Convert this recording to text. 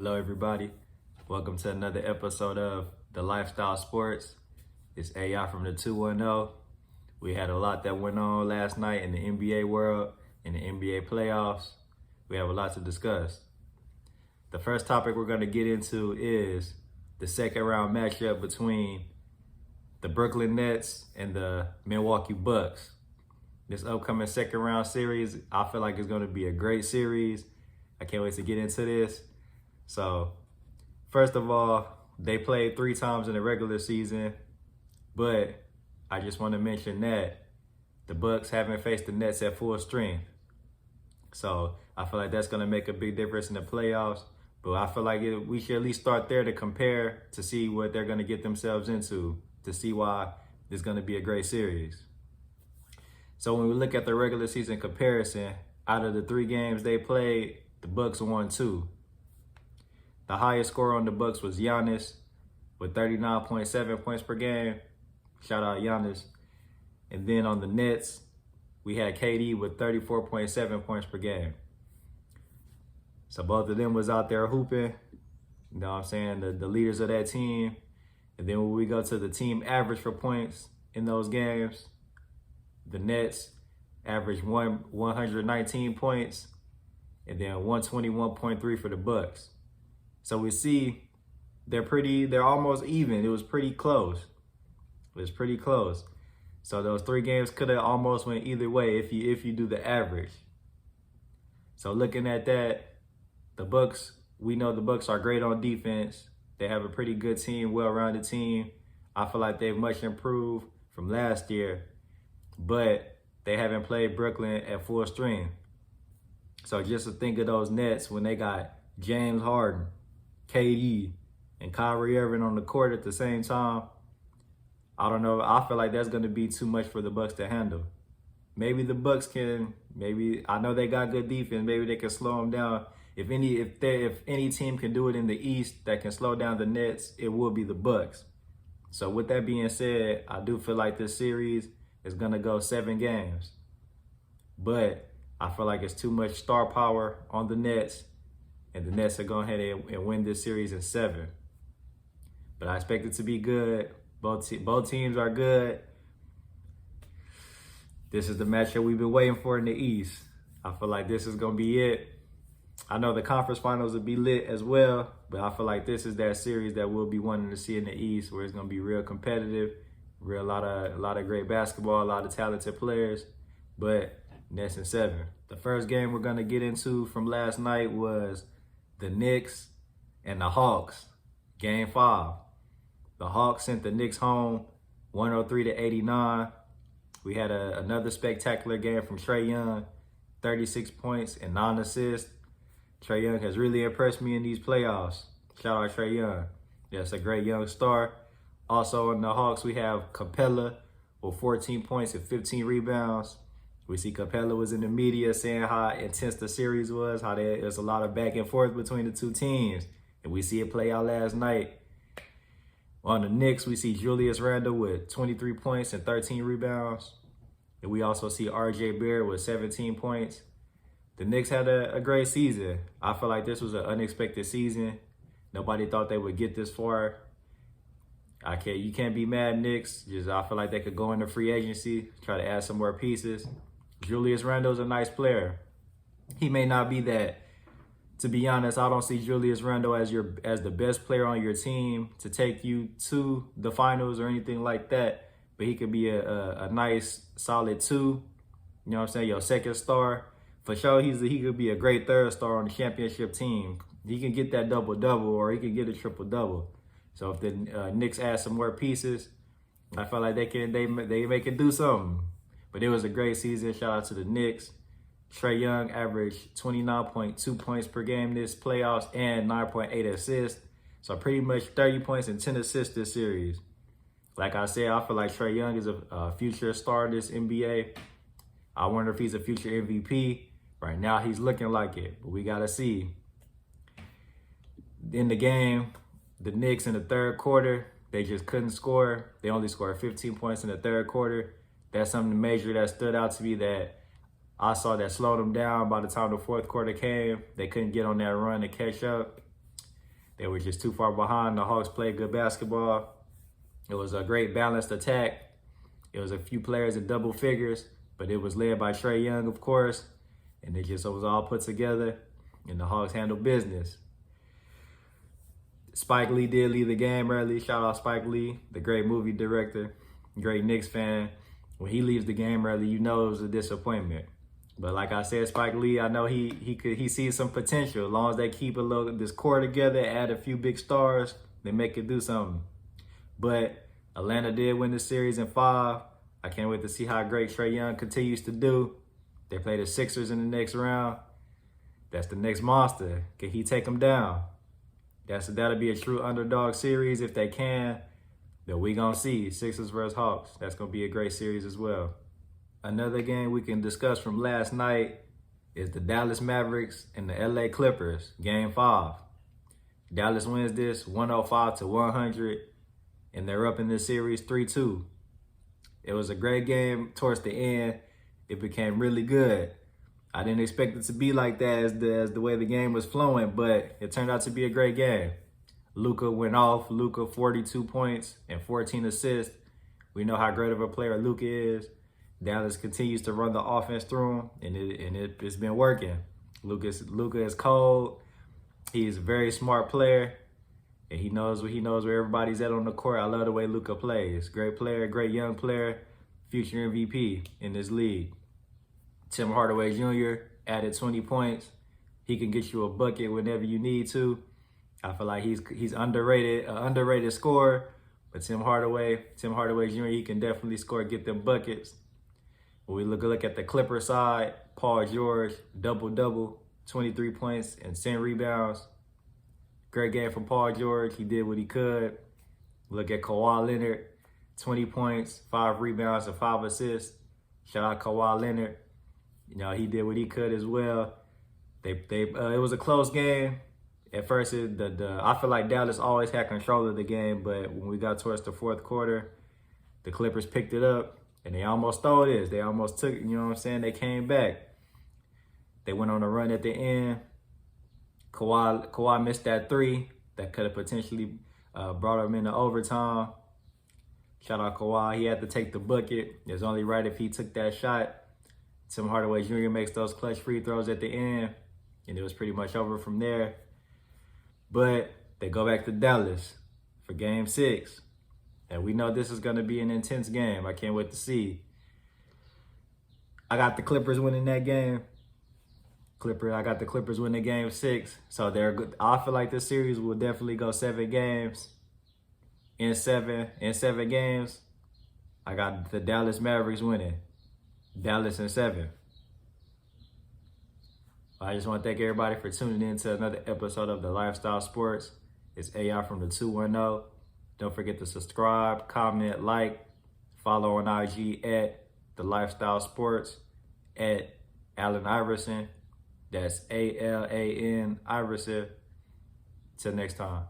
Hello, everybody. Welcome to another episode of The Lifestyle Sports. It's AI from the 210. We had a lot that went on last night in the NBA world, in the NBA playoffs. We have a lot to discuss. The first topic we're going to get into is the second round matchup between the Brooklyn Nets and the Milwaukee Bucks. This upcoming second round series, I feel like it's going to be a great series. I can't wait to get into this. So, first of all, they played 3 times in the regular season, but I just want to mention that the Bucks haven't faced the Nets at full strength. So, I feel like that's going to make a big difference in the playoffs, but I feel like we should at least start there to compare to see what they're going to get themselves into, to see why this is going to be a great series. So, when we look at the regular season comparison, out of the 3 games they played, the Bucks won 2. The highest score on the Bucks was Giannis with 39.7 points per game. Shout out Giannis. And then on the Nets, we had KD with 34.7 points per game. So both of them was out there hooping. You know what I'm saying? The leaders of that team. And then when we go to the team average for points in those games, the Nets averaged 119 points and then 121.3 for the Bucks. So we see they're almost even. It was pretty close. So those 3 games could have almost went either way if you do the average. So looking at that, the Bucks, we know the Bucks are great on defense. They have a pretty good team, well-rounded team. I feel like they've much improved from last year, but they haven't played Brooklyn at full strength. So just to think of those Nets when they got James Harden, KD, and Kyrie Irving on the court at the same time, I don't know. I feel like that's going to be too much for the Bucks to handle. Maybe the Bucks can. I know they got good defense. Maybe they can slow them down. If any team can do it in the East that can slow down the Nets, it will be the Bucks. So with that being said, I do feel like this series is going to go 7 games, but I feel like it's too much star power on the Nets. And the Nets are going ahead and win this series in 7. But I expect it to be good. Both teams are good. This is the matchup we've been waiting for in the East. I feel like this is going to be it. I know the conference finals will be lit as well, but I feel like this is that series that we'll be wanting to see in the East, where it's going to be real competitive, a lot of great basketball, a lot of talented players, but Nets in 7. The first game we're going to get into from last night was the Knicks and the Hawks, Game 5. The Hawks sent the Knicks home 103-89. We had another spectacular game from Trae Young, 36 points and 9 assists. Trae Young has really impressed me in these playoffs. Shout out Trae Young. That's a great young star. Also in the Hawks, we have Capella with 14 points and 15 rebounds. We see Capella was in the media saying how intense the series was, how there's a lot of back and forth between the 2 teams. And we see it play out last night. On the Knicks, we see Julius Randle with 23 points and 13 rebounds. And we also see RJ Barrett with 17 points. The Knicks had a great season. I feel like this was an unexpected season. Nobody thought they would get this far. You can't be mad, Knicks. I feel like they could go into free agency, try to add some more pieces. Julius Randle's a nice player. He may not be that. To be honest, I don't see Julius Randle as the best player on your team to take you to the finals or anything like that. But he could be a nice, solid 2. You know what I'm saying? Your second star. For sure, he could be a great 3rd star on the championship team. He can get that double-double or he can get a triple-double. So if the Knicks add some more pieces, I feel like they can do something. But it was a great season. Shout out to the Knicks. Trae Young averaged 29.2 points per game this playoffs and 9.8 assists. So pretty much 30 points and 10 assists this series. Like I said, I feel like Trae Young is a future star in this NBA. I wonder if he's a future MVP. Right now, he's looking like it, but we got to see. In the game, the Knicks in the 3rd quarter, they just couldn't score. They only scored 15 points in the 3rd quarter. That's something major that stood out to me that I saw that slowed them down by the time the 4th quarter came. They couldn't get on that run to catch up. They were just too far behind. The Hawks played good basketball. It was a great balanced attack. It was a few players in double figures, but it was led by Trae Young, of course. And it was all put together, and the Hawks handled business. Spike Lee did leave the game early. Shout out Spike Lee, the great movie director, great Knicks fan. When he leaves the game early, you know it was a disappointment. But like I said, Spike Lee, I know he sees some potential. As long as they keep this core together, add a few big stars, they make it do something. But Atlanta did win the series in 5. I can't wait to see how great Trae Young continues to do. They play the Sixers in the next round. That's the next monster. Can he take them down? That'll be a true underdog series if they can. Then we gonna see Sixers versus Hawks. That's gonna be a great series as well. Another game we can discuss from last night is the Dallas Mavericks and the LA Clippers, Game 5. Dallas wins this 105-100, and they're up in this series 3-2. It was a great game towards the end. It became really good. I didn't expect it to be like that as the way the game was flowing, but it turned out to be a great game. Luka went off. Luka, 42 points and 14 assists. We know how great of a player Luka is. Dallas continues to run the offense through him, and it's been working. Luka is cold. He's a very smart player, and he knows where everybody's at on the court. I love the way Luka plays. Great player, great young player, future MVP in this league. Tim Hardaway Jr. added 20 points. He can get you a bucket whenever you need to. I feel like he's underrated scorer, but Tim Hardaway Jr. he can definitely score, get them buckets. When we look at the Clipper side, Paul George, double-double, 23 points and 10 rebounds. Great game from Paul George. He did what he could. Look at Kawhi Leonard, 20 points, 5 rebounds, and 5 assists. Shout out Kawhi Leonard. You know, he did what he could as well. It was a close game. At first, I feel like Dallas always had control of the game, but when we got towards the fourth quarter, the Clippers picked it up, and they almost stole this. They almost took it, you know what I'm saying? They came back. They went on a run at the end. Kawhi missed that 3 that could have potentially brought him into overtime. Shout out Kawhi. He had to take the bucket. It was only right if he took that shot. Tim Hardaway Jr. makes those clutch free throws at the end, and it was pretty much over from there. But they go back to Dallas for Game 6. And we know this is going to be an intense game. I can't wait to see. I got the Clippers winning that game. I got the Clippers winning Game 6. So they're good. I feel like this series will definitely go 7 games. In seven games, I got the Dallas Mavericks winning. Dallas in 7. I just want to thank everybody for tuning in to another episode of The Lifestyle Sports. It's AI from the 210. Don't forget to subscribe, comment, like, follow on IG at The Lifestyle Sports, at Allen Iverson. That's ALAN Iverson. Till next time.